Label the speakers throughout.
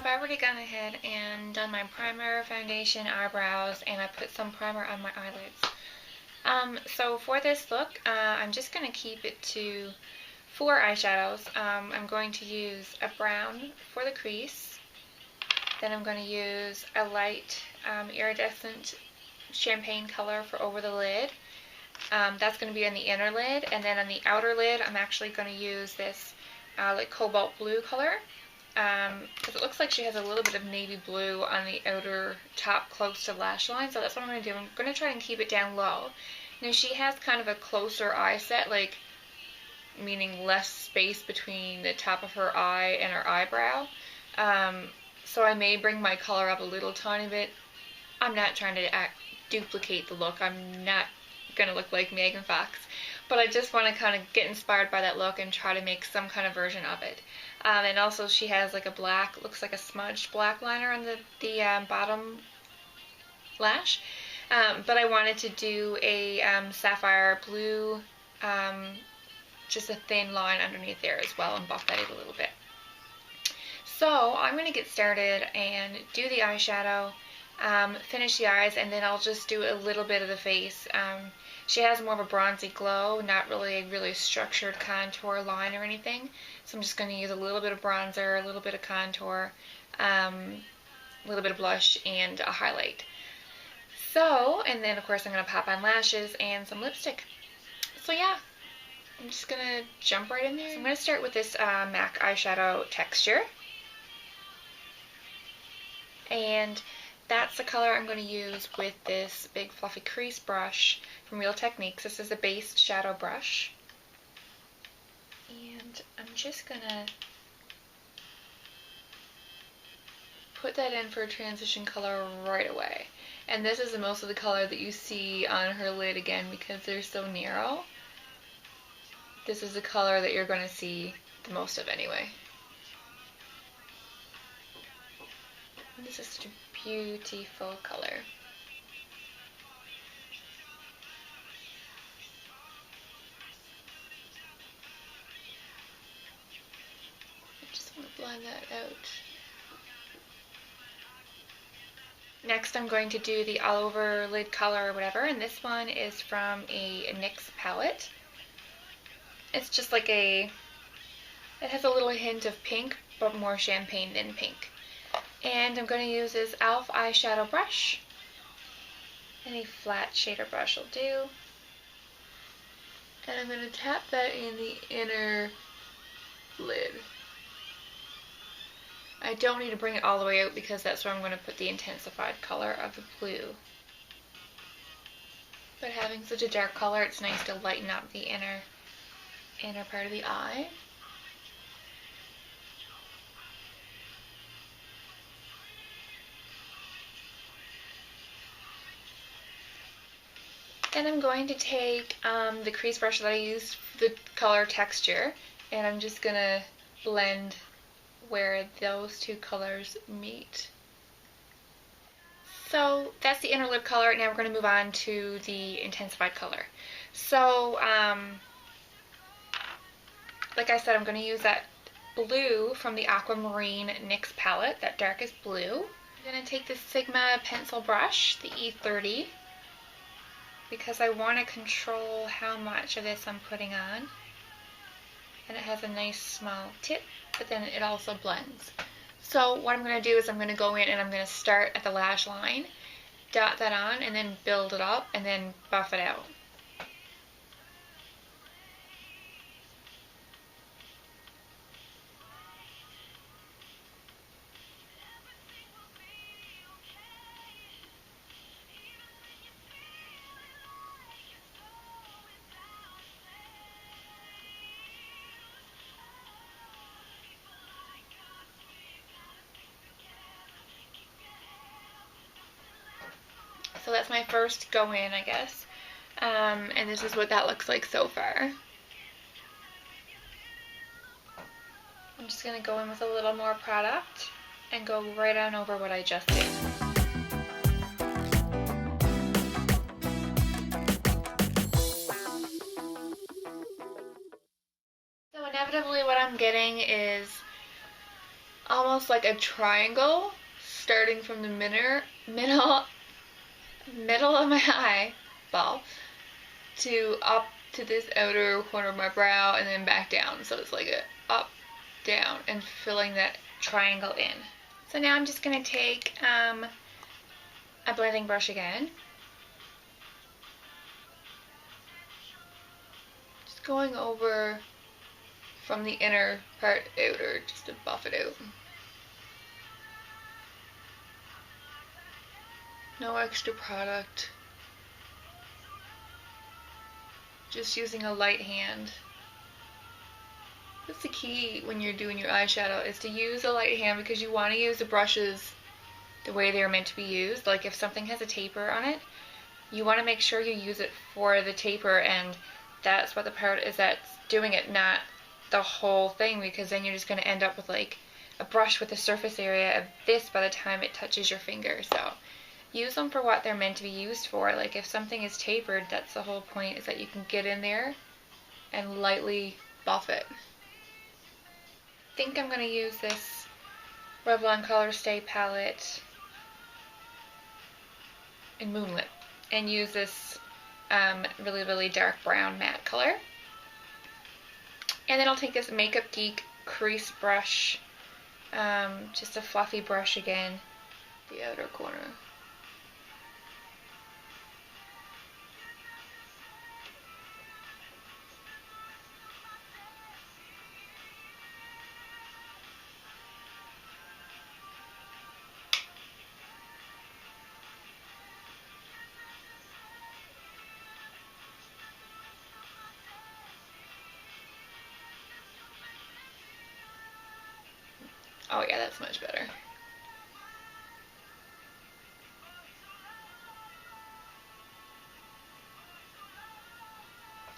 Speaker 1: I've already gone ahead and done my primer, foundation, eyebrows, and I put some primer on my eyelids. So for this look, I'm just going to keep it to 4 eyeshadows. I'm going to use a brown for the crease. Then I'm going to use a light iridescent champagne color for over the lid. That's going to be on the inner lid, and then on the outer lid I'm actually going to use this like cobalt blue color, because it looks like she has a little bit of navy blue on the outer top close to the lash line, so that's what I'm going to do. I'm going to try and keep it down low. Now she has kind of a closer eye set, like meaning less space between the top of her eye and her eyebrow, so I may bring my color up a little tiny bit. I'm not trying to duplicate the look. I'm not gonna look like Megan Fox, but I just want to kind of get inspired by that look and try to make some kind of version of it. And also she has like a black, looks like a smudged black liner on the bottom lash, but I wanted to do a sapphire blue, just a thin line underneath there as well, and buff that in a little bit. So I'm going to get started and do the eyeshadow, finish the eyes, and then I'll just do a little bit of the face. She has more of a bronzy glow, not really a really structured contour line or anything. So I'm just going to use a little bit of bronzer, a little bit of contour, a little bit of blush, and a highlight. So, and then of course I'm going to pop on lashes and some lipstick. So yeah, I'm just going to jump right in there. So I'm going to start with this MAC eyeshadow texture. And that's the color I'm going to use with this big fluffy crease brush from Real Techniques. This is a base shadow brush. And I'm just going to put that in for a transition color right away. And this is most of the color that you see on her lid again because they're so narrow. This is the color that you're going to see the most of anyway. This is such a beautiful color. I just want to blend that out. Next I'm going to do the all over lid color or whatever, and this one is from a NYX palette. It's just like it has a little hint of pink, but more champagne than pink. And I'm going to use this e.l.f. eyeshadow brush. Any flat shader brush will do. And I'm going to tap that in the inner lid. I don't need to bring it all the way out because that's where I'm going to put the intensified color of the blue. But having such a dark color, it's nice to lighten up the inner part of the eye. And I'm going to take the crease brush that I used for the color texture, and I'm just going to blend where those two colors meet. So that's the inner lip color. Now we're going to move on to the intensified color. So, like I said, I'm going to use that blue from the Aquamarine NYX palette, that darkest blue. I'm going to take the Sigma pencil brush, the E30, because I want to control how much of this I'm putting on. And it has a nice small tip, but then it also blends. So what I'm going to do is I'm going to go in and I'm going to start at the lash line, dot that on, and then build it up, and then buff it out. So that's my first go in, I guess. And this is what that looks like so far. I'm just going to go in with a little more product and go right on over what I just did. So inevitably what I'm getting is almost like a triangle starting from the middle of my eyeball to up to this outer corner of my brow and then back down. So it's like a up, down, and filling that triangle in. So now I'm just going to take a blending brush again. Just going over from the inner part outer just to buff it out. No extra product. Just using a light hand. That's the key when you're doing your eyeshadow, is to use a light hand, because you want to use the brushes the way they're meant to be used. Like if something has a taper on it, you want to make sure you use it for the taper, and that's what the part is that's doing it, not the whole thing, because then you're just going to end up with like a brush with a surface area of this by the time it touches your finger. So use them for what they're meant to be used for. Like if something is tapered, that's the whole point, is that you can get in there and lightly buff it. I think I'm going to use this Revlon Colorstay palette in Moonlit and use this really dark brown matte color. And then I'll take this Makeup Geek crease brush, just a fluffy brush again, the outer corner. Oh yeah, that's much better.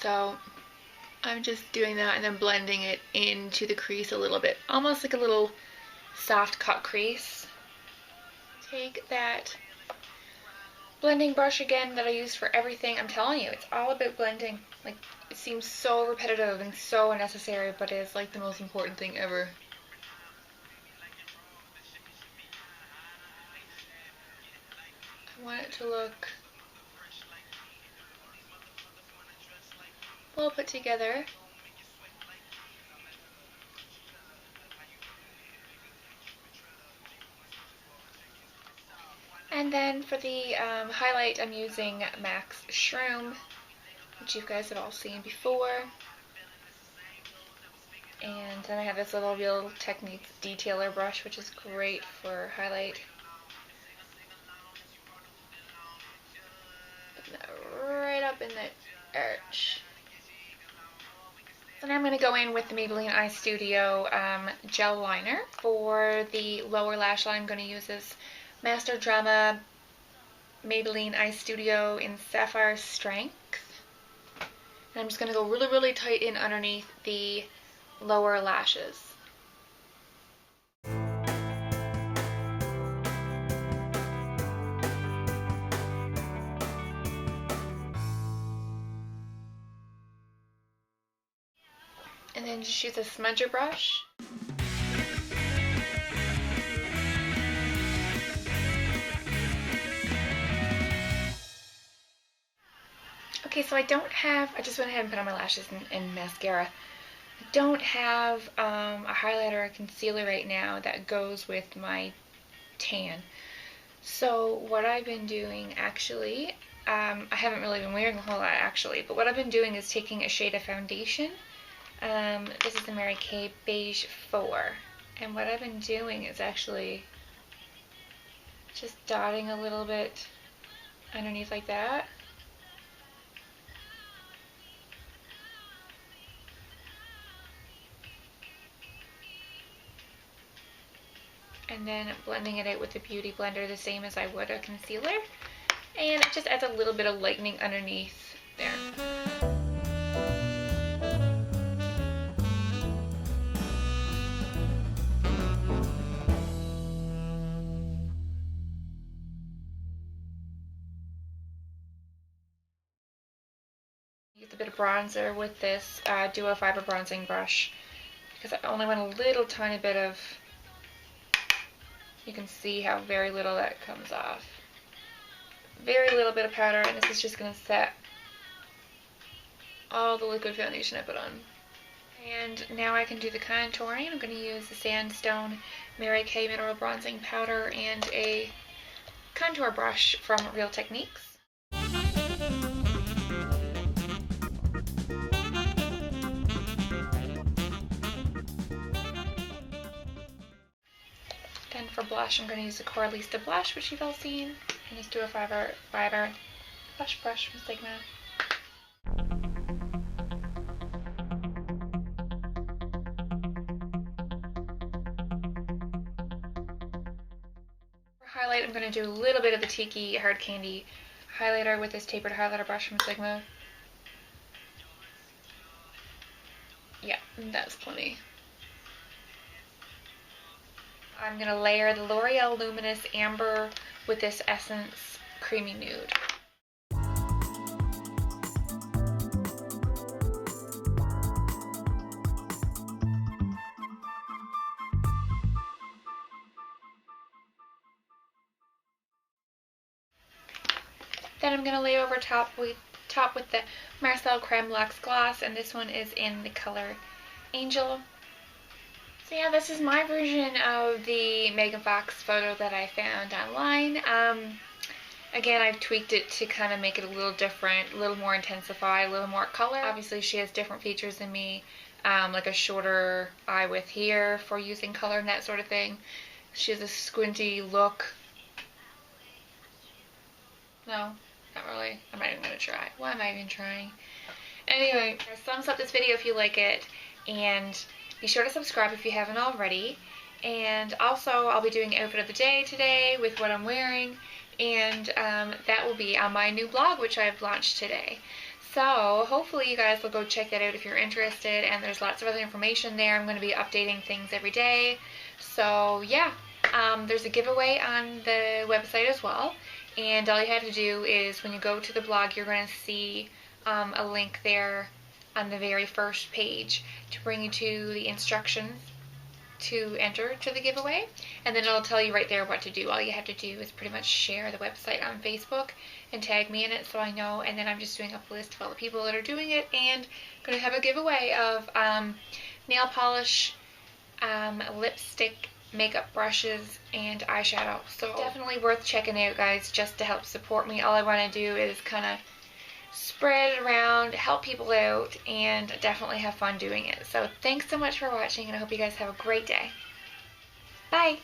Speaker 1: So I'm just doing that and then blending it into the crease a little bit, almost like a little soft cut crease. Take that blending brush again that I use for everything. I'm telling you, it's all about blending. Like, it seems so repetitive and so unnecessary, but it is like the most important thing ever. I want it to look well put together. And then for the highlight, I'm using MAC's Shroom, which you guys have all seen before. And then I have this little Real Techniques detailer brush, which is great for highlight. Put that right up in the arch. Then I'm going to go in with the Maybelline Eye Studio gel liner. For the lower lash line, I'm going to use this Master Drama Maybelline Eye Studio in Sapphire Strength. And I'm just going to go really tight in underneath the lower lashes. And then just use a smudger brush. Okay, so I just went ahead and put on my lashes and mascara. I don't have a highlighter or concealer right now that goes with my tan. So what I've been doing, actually, I haven't really been wearing a whole lot actually, but what I've been doing is taking a shade of foundation. This is the Mary Kay Beige 4. And what I've been doing is actually just dotting a little bit underneath like that. And then blending it out with the Beauty Blender the same as I would a concealer. And it just adds a little bit of lightening underneath there. Use a bit of bronzer with this Duo Fiber bronzing brush, because I only want a little tiny bit of You can see how very little that comes off. Very little bit of powder, and this is just going to set all the liquid foundation I put on. And now I can do the contouring. I'm going to use the Sandstone Mary Kay Mineral Bronzing Powder and a contour brush from Real Techniques. Then for blush, I'm going to use the Coralista blush, which you've all seen, and just do a fiber blush brush from Sigma. For highlight, I'm going to do a little bit of the Tiki Hard Candy highlighter with this tapered highlighter brush from Sigma. Yeah, that's plenty. I'm going to layer the L'Oreal Luminous Amber with this Essence Creamy Nude. Then I'm going to lay over top with the Marcel Creme Luxe Gloss, and this one is in the color Angel. So yeah, this is my version of the Megan Fox photo that I found online. Again, I've tweaked it to kind of make it a little different, a little more intensified, a little more color. Obviously, she has different features than me, like a shorter eye width here for using color and that sort of thing. She has a squinty look. No, not really. I'm not even going to try. Why am I even trying? Anyway, thumbs up this video if you like it, and be sure to subscribe if you haven't already. And also, I'll be doing outfit of the day today with what I'm wearing, and that will be on my new blog, which I've launched today. So hopefully you guys will go check that out if you're interested, and there's lots of other information there. I'm going to be updating things every day. So yeah, there's a giveaway on the website as well, and all you have to do is when you go to the blog, you're going to see a link there on the very first page to bring you to the instructions to enter to the giveaway, and then it'll tell you right there what to do. All you have to do is pretty much share the website on Facebook and tag me in it so I know, and then I'm just doing up a list of all the people that are doing it, and going to have a giveaway of nail polish, lipstick, makeup brushes, and eyeshadow. So definitely worth checking out, guys, just to help support me. All I want to do is kind of spread it around, help people out, and definitely have fun doing it. So thanks so much for watching, and I hope you guys have a great day. Bye!